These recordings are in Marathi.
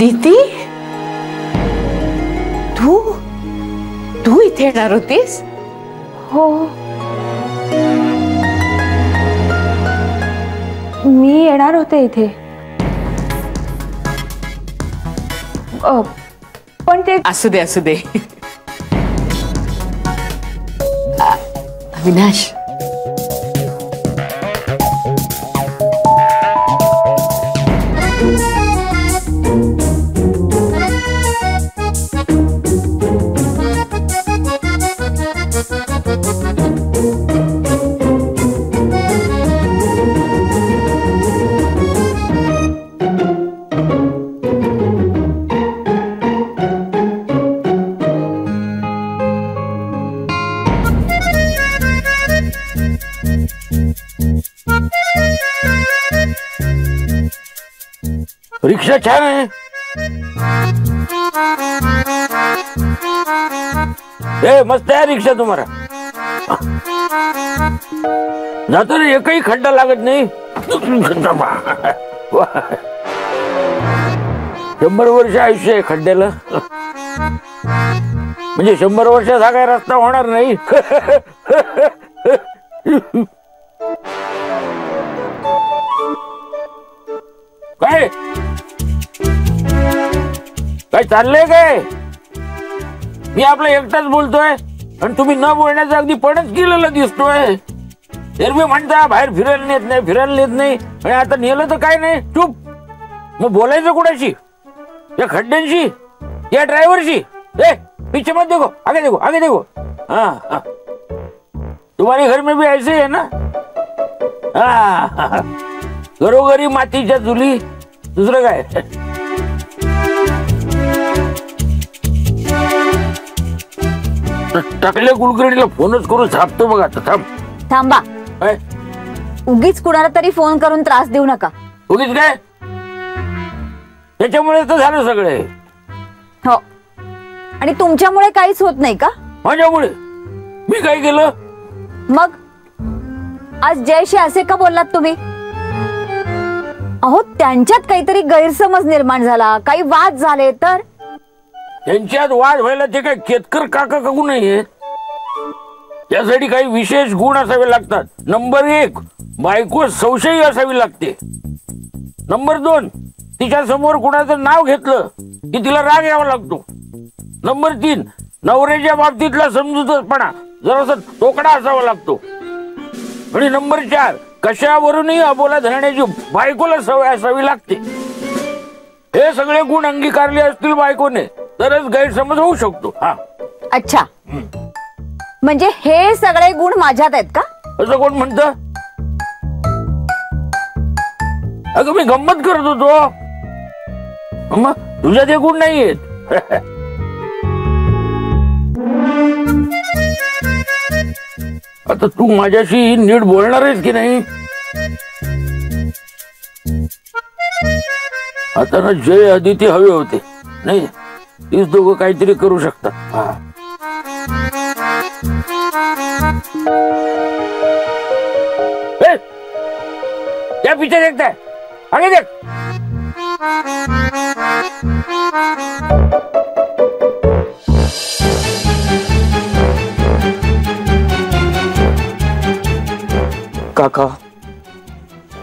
अदिती, तू तू इथे येणार होतीस? हो, मी येणार होते इथे, पण ते असू दे असू दे. अविनाश, रिक्षा छान आहे. मस्त आहे रिक्षा तुम्हाला. जातो रे, एकही खड्डा लागत नाही. 100 वर्ष आयुष्य आहे खड्ड्याला. म्हणजे 100 वर्षाचा काय रस्ता होणार नाही. काय काय चाललंय काय? मी आपला एकटाच बोलतोय आणि तुम्ही न बोलण्याचा अगदी पणच केलेला दिसतोय. एरवी म्हणता बाहेर फिरायला नेत नाही, फिरायला नेत नाही, आणि आता नेलं तर काय नाही, चूप. मग बोलायचं कुणाशी? या खड्ड्यांशी, या ड्रायव्हरशी? पीछे मत देखो, आगे देखो, आगे देखो. हाँ, तुम्हारे घर में भी ऐसे है ना? हाँ, घरोघरी मातीच्या चुली, दुसरं काय? टाकल्या कुलकर्णीला फोनच करून झापतो बघा. थांबा, उगीच कुणाला तरी फोन करून त्रास देऊ नका. उगीच काय? त्याच्यामुळे तर झालं सगळे. हो, आणि तुमच्यामुळे काहीच होत नाही का? माझ्यामुळे? मी काय केलं? मग आज जयशी असे का बोललात तुम्ही? अहो, त्यांच्यात काहीतरी गैरसमज निर्माण झाला, काही वाद झाले तर? त्यांच्यात वाद व्हायला ते काय केतकर काका कगू नाहीये. त्यासाठी काही विशेष गुण असावे लागतात. नंबर 1, बायको संशयी असावी लागते. नंबर 2, तिच्या समोर कुणाचं नाव घेतलं की तिला राग यावा लागतो. नंबर 3, नवऱ्याच्या बाबतीतला समजूतपणा जरासा तोकडा असावा लागतो. आणि नंबर 4, कशावरूनही अबोला धरण्याची बायकोला सवय असावी लागते. हे सगळे गुण अंगीकारले असतील बायकोने तरच गैरसमज होऊ शकतो. हा, अच्छा, म्हणजे हे सगळे गुण माझ्यात आहेत का? असं कोण म्हणतं? अगं, मी गंमत करत होतो. मग तुझ्यात हे गुण नाहीयेत. आता तू माझ्याशी नीट बोलणार आहेस की नाही? आता ना जय अदिती हवे होते नाही, तीच दोघं काहीतरी करू शकतात. क्या पीछे देखता है, आगे देख. काका,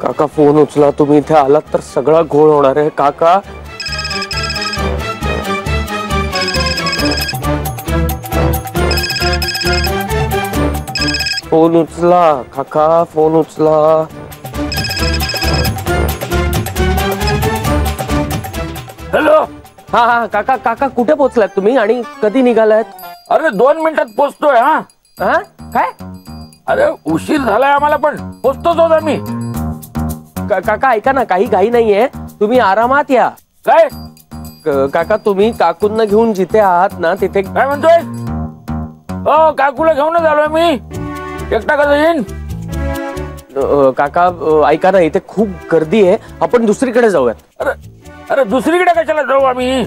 काका फोन उचला. तुम्ही इथे आलात तर सगळा घोळ होणार आहे. काका, फोन उचला. काका, फोन उचला. हॅलो. हा हा काका, काका कुठे पोहोचलात तुम्ही आणि कधी निघालात? अरे 2 मिनिटात पोचतोय. हा हा, काय? अरे उशीर झालाय आम्हाला, पण पोचतोच होता मी. काका ऐका ना, काही घाई नाहीये, तुम्ही आरामात या. काय? काका, तुम्ही काकूंना घेऊन जिथे आहात ना तिथे. काय म्हणतोय? हो, काकूला घेऊनच आलोय मी. एकटा कसं येईन? काका ऐका ना, इथे खूप गर्दी आहे, आपण दुसरीकडे जाऊयात. अरे अरे, दुसरीकडे कशाला जाऊ आम्ही?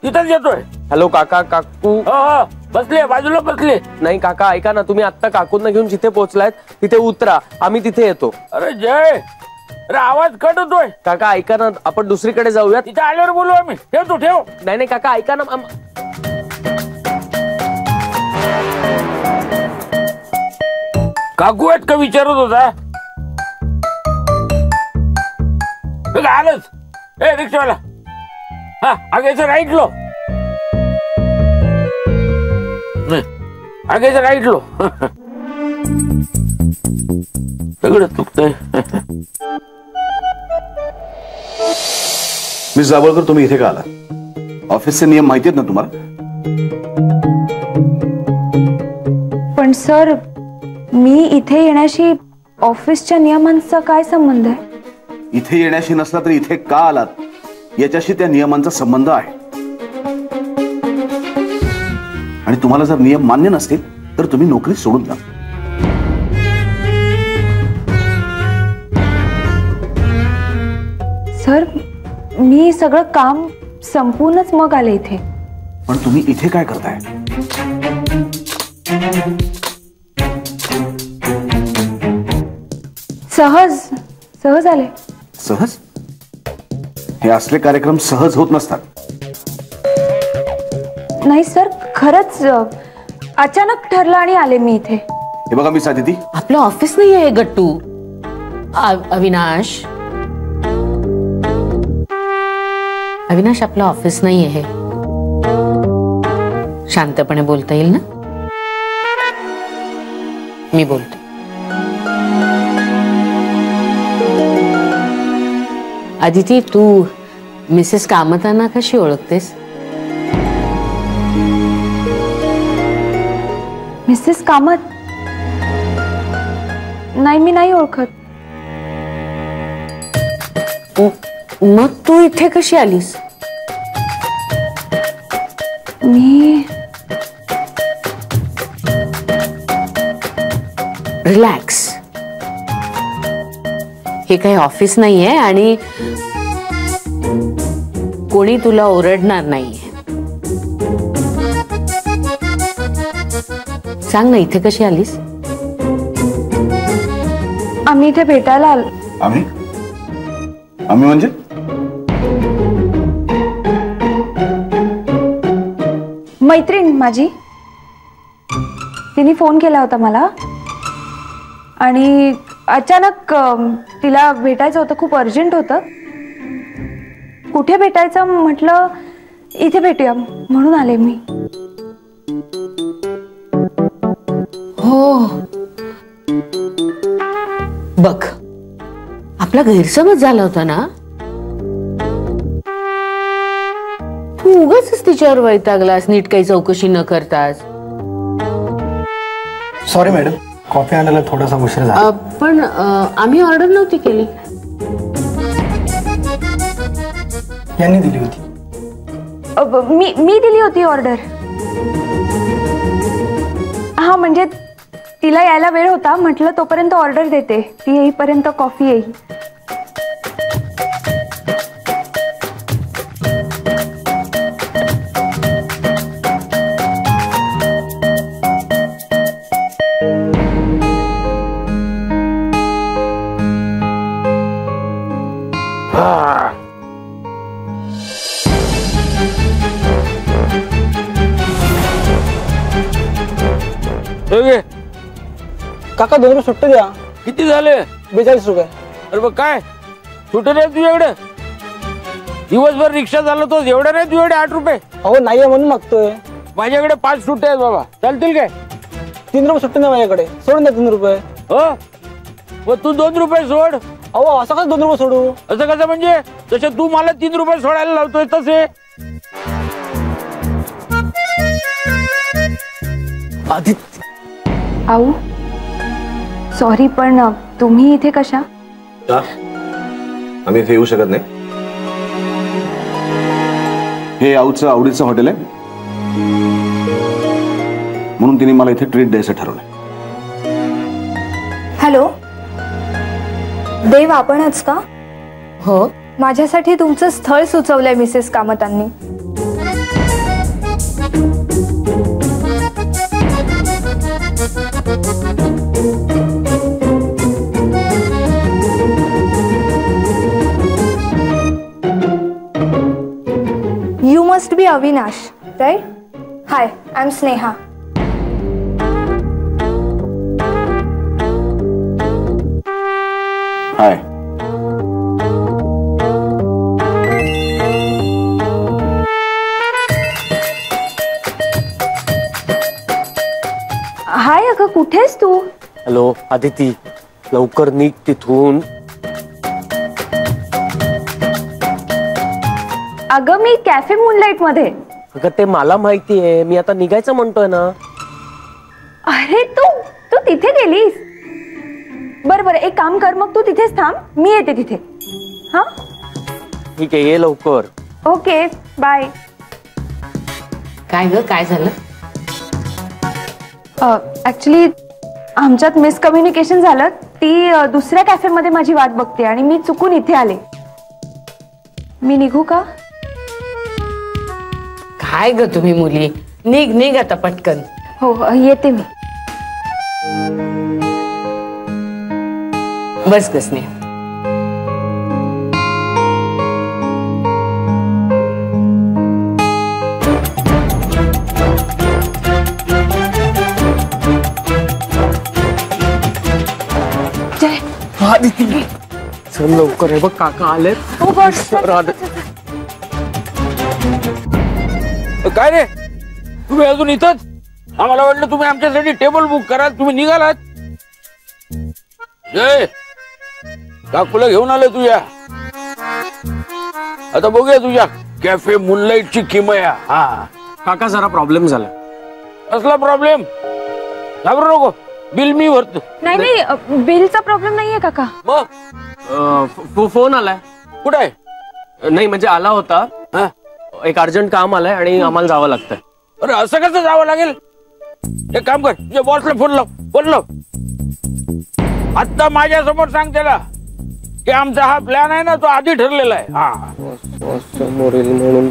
तिथंच येतोय. हॅलो काका, काकू. हो, बसले, बाजूला बसले. नाही काका ऐका ना, तुम्ही आता काकूंना घेऊन जिथे पोहोचलायत तिथे उतरा, आम्ही तिथे येतो. अरे जय, अरे आवाज कट होतोय. काका ऐका ना, आपण दुसरीकडे जाऊयात. तिथे आल्यावर बोलू आम्ही. ठेव तू ठेव. नाही नाही काका ऐका ना. काकू आहेत का विचारत होता. आलंच. ए रिक्षावाला, हा आगेचं राईट लो. आगेचं राईट लो. सगळं चुकतंय. मिस जावळकर, तुम्ही इथे का आला? ऑफिसचे नियम माहिती आहेत ना तुम्हाला? पण सर, मी इथे येण्याशी ऑफिसच्या नियमांचा काय संबंध आहे? इथे येण्याशी नसला तरी इथे का आलात याच्याशी त्या नियमांचा संबंध आहे. आणि तुम्हाला जर नियम मान्य नसतील तर तुम्ही नोकरी सोडून द्या. सर, मी सगळं काम संपूनच मग आले इथे. पण तुम्ही इथे काय करताय? सहज आले. सहज? हे असले कार्यक्रम सहज होत नसतात. नाही सर, खरंच अचानक ठरलं आणि आले मी इथे. हे बघा मिस आदिती, आपलं ऑफिस नाही आहे गट्टू. अविनाश, अविनाश आपलं ऑफिस नाही आहे. शांतपणे बोलता येईल ना? मी बोलते. आदिती, तू मिसेस कामतांना कशी ओळखतेस? मिसेस कामत? नाही, मी नाही ओळखत. मग तू इथे कशी आलीस? मी रिलॅक्स. हे काही ऑफिस नाहीये आणि कोणी तुला ओरडणार नाहीये. सांग ना, इथे कशी आलीस? आम्ही इथे भेटायला आलो. आम्ही म्हणजे? मैत्रीण माझी, तिने फोन केला होता मला आणि अचानक तिला भेटायचं होतं, खूप अर्जंट होतं. कुठे भेटायचं म्हटलं, इथे भेटूया म्हणून आले मी. हो, बघ, आपला गैरसमज झाला होता ना. तू उगाच तिच्यावर वैतागलास, नीट काही चौकशी न करतास. सॉरी मॅडम, कॉफी आणायला थोडासा उशीर झाला. पण आम्ही ऑर्डर नव्हती केली. यांनी दिली होती. मी दिली होती ऑर्डर. हा, म्हणजे तिला यायला वेळ होता, म्हटलं तोपर्यंत ऑर्डर देते, ती येईपर्यंत कॉफी येईल. काका 2 रुपये सुट्टे द्या. किती झाले? 42 रुपये. अरे बघ, काय सुटे नाही तुझ्याकडे? दिवसभर रिक्षा चालवतो, एवढे नाही तुझ्याकडे 8 रुपये? अहो नाहीये म्हणून मागतोय. माझ्याकडे 5 सुट्टे आहेत बाबा, चालतील काय? 3 रुपये सुट्टे नाही माझ्याकडे, सोडून द्या 3 रुपये. हो, मग तू 2 रुपये सोड. अहो असं कसं 2 रुपये सोडू? असं कसं म्हणजे? तसे तू मला 3 रुपये सोडायला लावतोय तसे. आऊ, सॉरी, पण तुम्ही इथे कशा? आम्ही इथे येऊ शकत नाही. हे आऊचं आवडीचं हॉटेल आहे, म्हणून तिने मला इथे ट्रीट द्यायचं ठरवलंय. हॅलो देव, आपणच का? हो, माझ्यासाठी तुमचं स्थळ सुचवलंय मिसेस कामतांनी. You must be Avinash, right? Hi, I'm Sneha. Hi. Hi अगं, कुठेस तू? हॅलो आदिती, लवकर निघ तिथून. अगं मी कॅफे मूनलाईट मध्ये. अगं ते मला माहिती आहे, मी आता निघायचं म्हणतोय ना. अरे तू तू तिथे गेलीस? बरं बरं, एक काम कर, मग तू तिथेच थांब, मी येते तिथे. हा ठीक आहे, ये लवकर. Okay bye. काय ग, काय झालं? ऍक्च्युली आमच्यात मिसकम्युनिकेशन झालं. ती दुसऱ्या कॅफेमध्ये माझी वाट बघते आणि मी चुकून इथे आले. मी निघू का? काय ग तुम्ही मुली, निघ निघ आता पटकन. हो येते मी. बस ग स्नेहा. जय. आदिती चल लवकर, आहे बघ काका आलेत. हो गॉड. काय रे, तुम्ही अजून इथंच? आम्हाला वाटलं तुम्ही आमच्यासाठी टेबल बुक कराल, तुम्ही निघालात. जय, काकूला घेऊन आलोय तुझ्या. आता बघूया तुझ्या कॅफे मूनलाईटची किमया. हा काका जरा प्रॉब्लेम झाला. असला प्रॉब्लेम? घाबरू नको, बिल मी भरतो. नाही नाही, बिलचा प्रॉब्लेम नाहीये काका. मग फोन आलाय. कुठं आहे? नाही म्हणजे आला होता, हा? एक अर्जंट काम आलंय आणि आम्हाला जावं लागतंय. अरे असं कसं जावं लागेल? एक काम कर, तुझ्या बॉसला फोन लाव. फोन लाव आत्ता, माझ्या समोर सांग त्याला की आमचा हा प्लॅन आहे ना, तो आधी ठरलेला आहे. हा समोर येईल म्हणून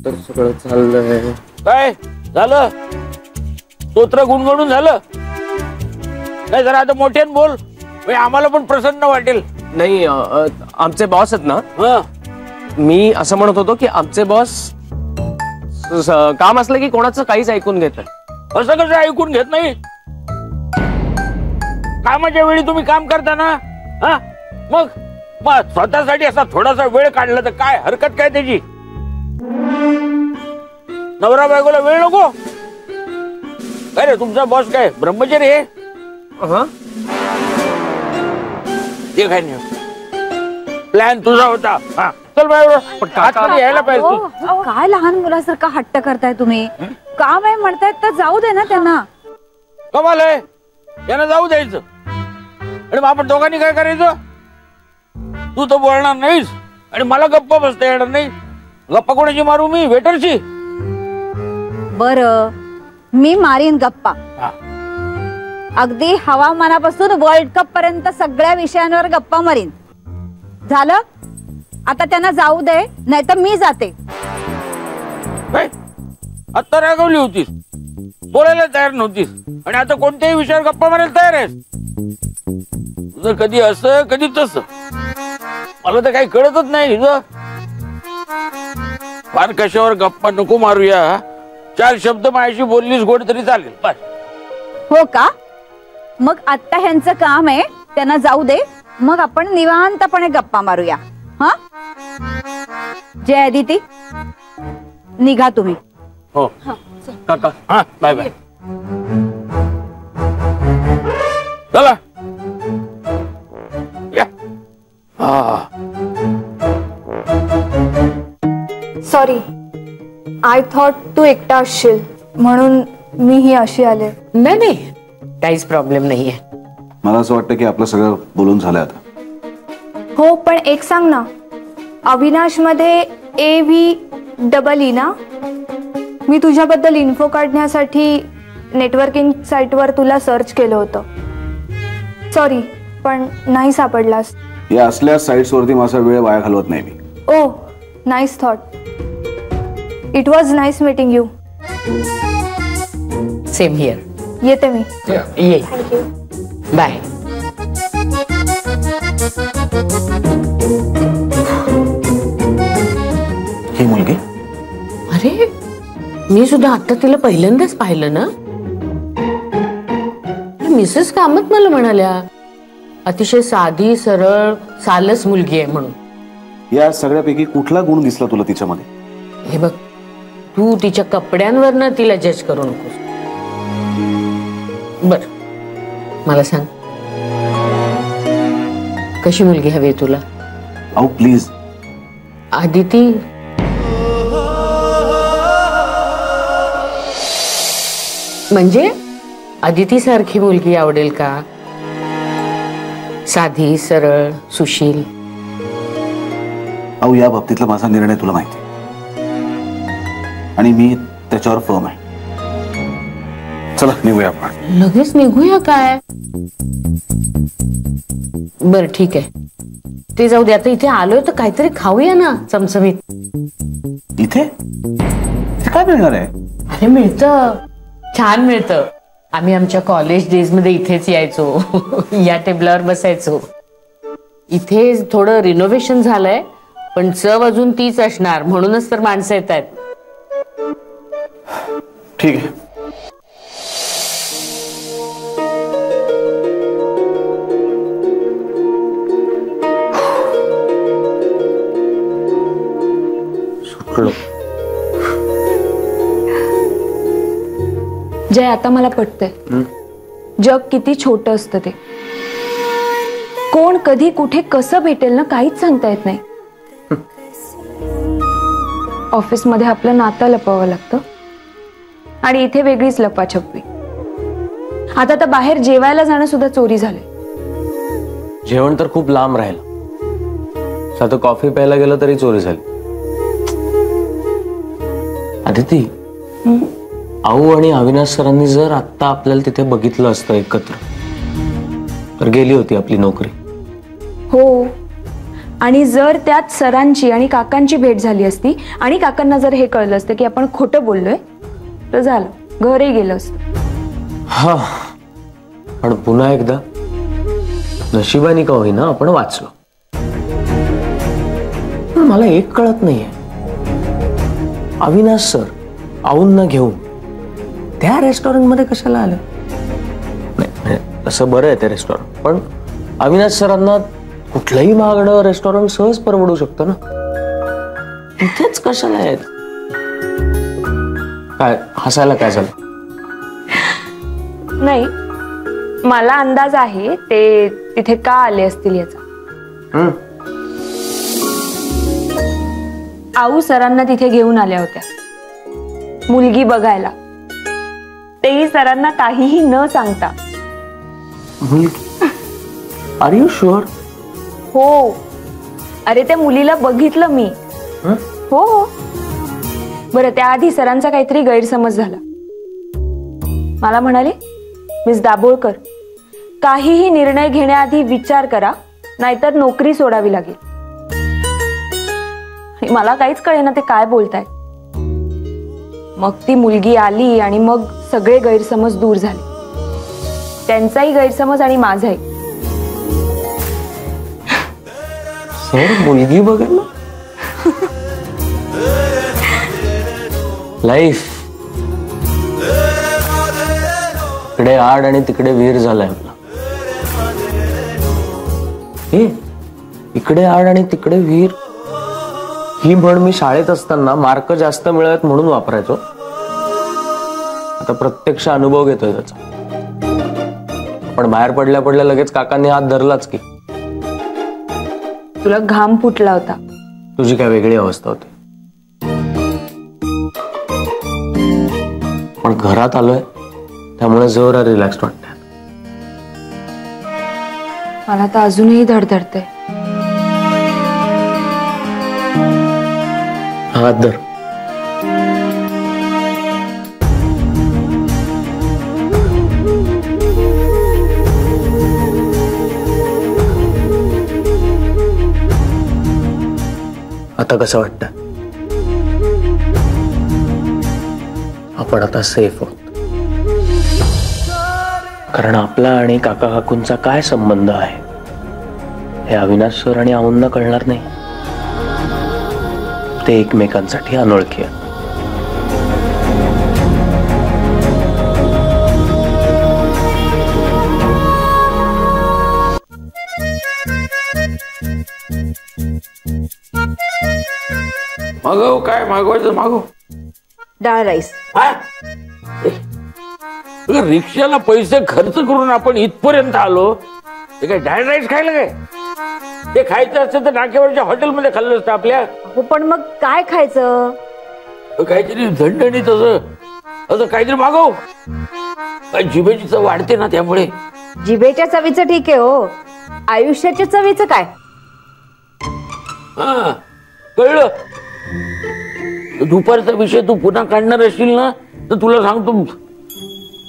तर सगळं चाललंय. काय झालं? स्तोत्र गुणगुणून झालं? नाही जरा आता मोठ्यानं बोल, म्हणजे आम्हाला पण प्रसन्न वाटेल. नाही आमचे बॉस आहेत ना, हं. मी असं म्हणत होतो की आमचे बॉस काम असलं की कोणाचं काहीच ऐकून घेत. असं कसं ऐकून घेत नाही? कामाच्या वेळी तुम्ही काम करता ना. हा मग मग स्वतःसाठी असा थोडासा वेळ काढला तर काय हरकत काय त्याची? नवरा बायकोला वेळ नको? काय रे तुमचा बॉस काय ब्रह्मचारी आहे? ते काय नाही, प्लॅन तुझा होता. हा चल बाय, आतमध्ये यायला पाहिजे तू. अहो, काय लहान मुलासारखा हट्ट करताय तुम्ही? काम आहे म्हणतायत तर जाऊ दे ना त्यांना. कमाल आहे, यांना जाऊ द्यायचं आणि मग आपण दोघांनी काय करायचं? तू तर बोलणार नाहीस आणि मला गप्पा बसता येणार नाही. गप्पा कोणाची मारू मी? वेटरची? बर मी मारीन गप्पा. हा. अगदी हवामानापासून वर्ल्ड कप पर्यंत सगळ्या विषयांवर गप्पा मारीन. झालं? आता त्यांना जाऊ दे, नाही तर मी जाते. काय आता रागवली होतीस, बोलायला तयार नव्हतीस आणि आता कोणत्याही विषयावर गप्पा मारायला तयार आहेस? तुझं कधी असं कधी तसं, मला तर काही कळतच नाही तुझं. फार कशावर गप्पा नको मारूया, 4 शब्द माझ्याशी बोललीस गोड तरी चालेल बस. हो का? मग आता ह्यांचं काम आहे, त्यांना जाऊ दे, मग आपण निवांतपणे गप्पा मारूया. हा जय अदिती, निघा तुम्ही. हो काका हा बाय बाय. चला या. हा सॉरी, आय थॉट तू एकटा असशील म्हणून मीही अशी आले. नाही नाही, काहीच प्रॉब्लेम नाहीये. मला असं वाटतं की आपलं सगळं बोलून झालंय आता. हो पण एक सांग ना, अविनाश मध्ये AVEE ना? मी तुझ्याबद्दल इन्फो काढण्यासाठी नेटवर्किंग साईटवर तुला सर्च केलं होतं. सॉरी पण नाही सापडलास. या असल्या साईट्सवरती माझा वेळ वाया घालवत नाही मी. Oh nice thought. It was nice meeting you. Same here. येते मी. ये बाय. ही मुलगी अरे मी सुद्धा आता तिला पहिल्यांदाच पाहिलं ना. मिसेस कामत मला म्हणाल्या अतिशय साधी सरळ सालस मुलगी आहे म्हणून. या सगळ्यापैकी कुठला गुण दिसला तुला तिच्यामध्ये? हे बघ, तू तिच्या कपड्यांवरनं तिला जज करू नकोस. बर मला सांग, कशी मुलगी हवी तुला? अहो प्लीज. आदिती म्हणजे आदिती सारखी मुलगी आवडेल का? साधी सरळ सुशील. अहो या बाबतीतला माझा निर्णय तुला माहिती आणि मी त्याच्यावर फर्म आहे. चला निघूया आपण. लगेच निघूया काय? बर ठीक आहे, ते जाऊ दे. आता इथे आलोय तर काहीतरी खाऊया ना चमचमीत. इथे इथे काय मिळणार आहे? अरे मिळतं, छान मिळतं. आम्ही आमच्या कॉलेज डेज मध्ये इथेच यायचो. या टेबलावर बसायचो. इथे थोडं रिनोव्हेशन झालंय पण चव अजून तीच असणार, म्हणूनच तर माणसं येत आहेत. ठीक आहे. सुटलो. जय, आता मला पटतंय जग किती छोटं असतं ते. कोण कधी कुठे कसं भेटेल ना काहीच सांगता येत नाही. ऑफिसमध्ये आपलं नातं लपवावं लागतं आणि इथे वेगळीच लपाछपवी. आता तर बाहेर जेवायला जाणं सुद्धा चोरी झालंय. जेवण तर खूप लांब राहिलं. साधं कॉफी प्यायला गेलं तरी चोरी झाली. आदिती, आऊ आणि अविनाश सरांनी जर आत्ता आपल्याला तिथे बघितलं असतं एकत्र तर गेली होती आपली नोकरी. हो, आणि जर त्यात सरांची आणि काकांची भेट झाली असती आणि काकांना जर हे कळलं असतं की आपण खोटं बोललोय तर झालं, घरही गेलं असतं. हा, पण पुन्हा एकदा नशिबाने का होईना आपण वाचलो. पण मला एक कळत नाहीये, अविनाश सर आऊंना घेऊन त्या रेस्टॉरंट मध्ये कशाला आलं? नाही, असं बरं आहे ते रेस्टॉरंट, पण अविनाश सरांना कुठलंही महागडं रेस्टॉरंट सहज परवडू शकतं ना. इथेच कशाला आहेत? काय हसायला काय झालं? नाही, मला अंदाज आहे ते तिथे का आले असतील याचा. आऊ सरांना तिथे घेऊन आल्या होत्या मुलगी बघायला, तेही सरांना काहीही न सांगता. Are you sure? हो, अरे त्या मुलीला बघितलं मी. हो, बरं त्याआधी सरांचा काहीतरी गैरसमज झाला. मला म्हणाले, मिस दाभोळकर, काहीही निर्णय घेण्याआधी विचार करा, नाहीतर नोकरी सोडावी लागेल. मला काहीच कळेना ते काय बोलताय. मग ती मुलगी आली आणि मग सगळे गैरसमज दूर झाले. त्यांचाही गैरसमज आणि माझाही. सर मुलगी बघायला? लाईफ इकडे आड आणि तिकडे वीर झालाय आपला. इकडे आड आणि तिकडे वीर ही म्हण मी शाळेत असताना मार्क जास्त मिळत म्हणून वापरायचो. आता प्रत्यक्ष अनुभव घेतोय त्याचा. पण बाहेर पडल्या पडल्या लगेच काकांनी हात धरलाच की. तुला घाम फुटला होता. तुझी काय वेगळी अवस्था होती. पण घरात आलोय त्यामुळे जरा रिलॅक्स वाटतंय. मला तर अजूनही धडधडतंय. हात धर. आता कसं वाटतं? आपण आता सेफ आहोत. कारण आपला आणि काका काकूंचा काय संबंध आहे हे अविनाश सर आणि आऊंना कळणार नाही. ते एकमेकांसाठी अनोळखी आहेत. मागव, काय मागवायचं मागव. डाळ राईस. हा? रिक्षाला पैसे खर्च करून आपण इथपर्यंत आलो, ते काय डाळ राईस खायला काय? ते खायचं असतं तर नाक्यावरच्या हॉटेलमध्ये खाल्लं असतं आपल्या. हो पण मग काय खायचं? काहीतरी झणझणीत असं काहीतरी मागव. जिभेची चव वाढते ना त्यामुळे. जिभेच्या चवीचं ठीक आहे हो, आयुष्याच्या चवीचं काय? हा कळलं. दुपारचा विषय तू पुन्हा काढणार असशील ना तर तुला सांगतो,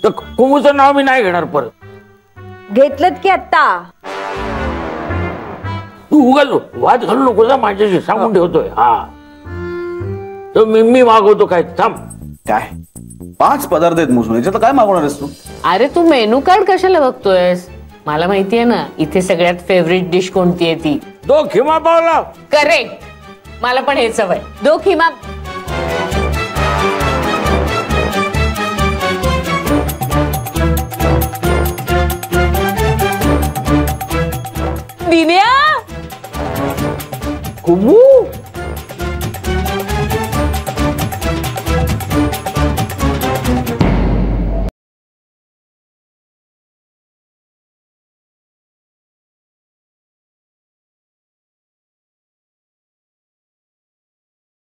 तर कुंकूचं नाव मी नाही घेणार परत. घेतलं की आता. तू उगाच वाद घालू नको जा माझ्याशी, सांगून ठेवतोय. हा तर मी मागवतो काय. थांब. काय 5 पदार्थ आहेत मोजून, याच्यात काय मागवणार आहेस तू? अरे तू मेनू कार्ड कशाला बघतोयस? मला माहितीये ना इथे सगळ्यात फेवरेट डिश कोणती आहे ती. 2 खिमा पावला. करेक्ट, मला पण हेच हवंय. 2 खिमा. दिन्या कुंभू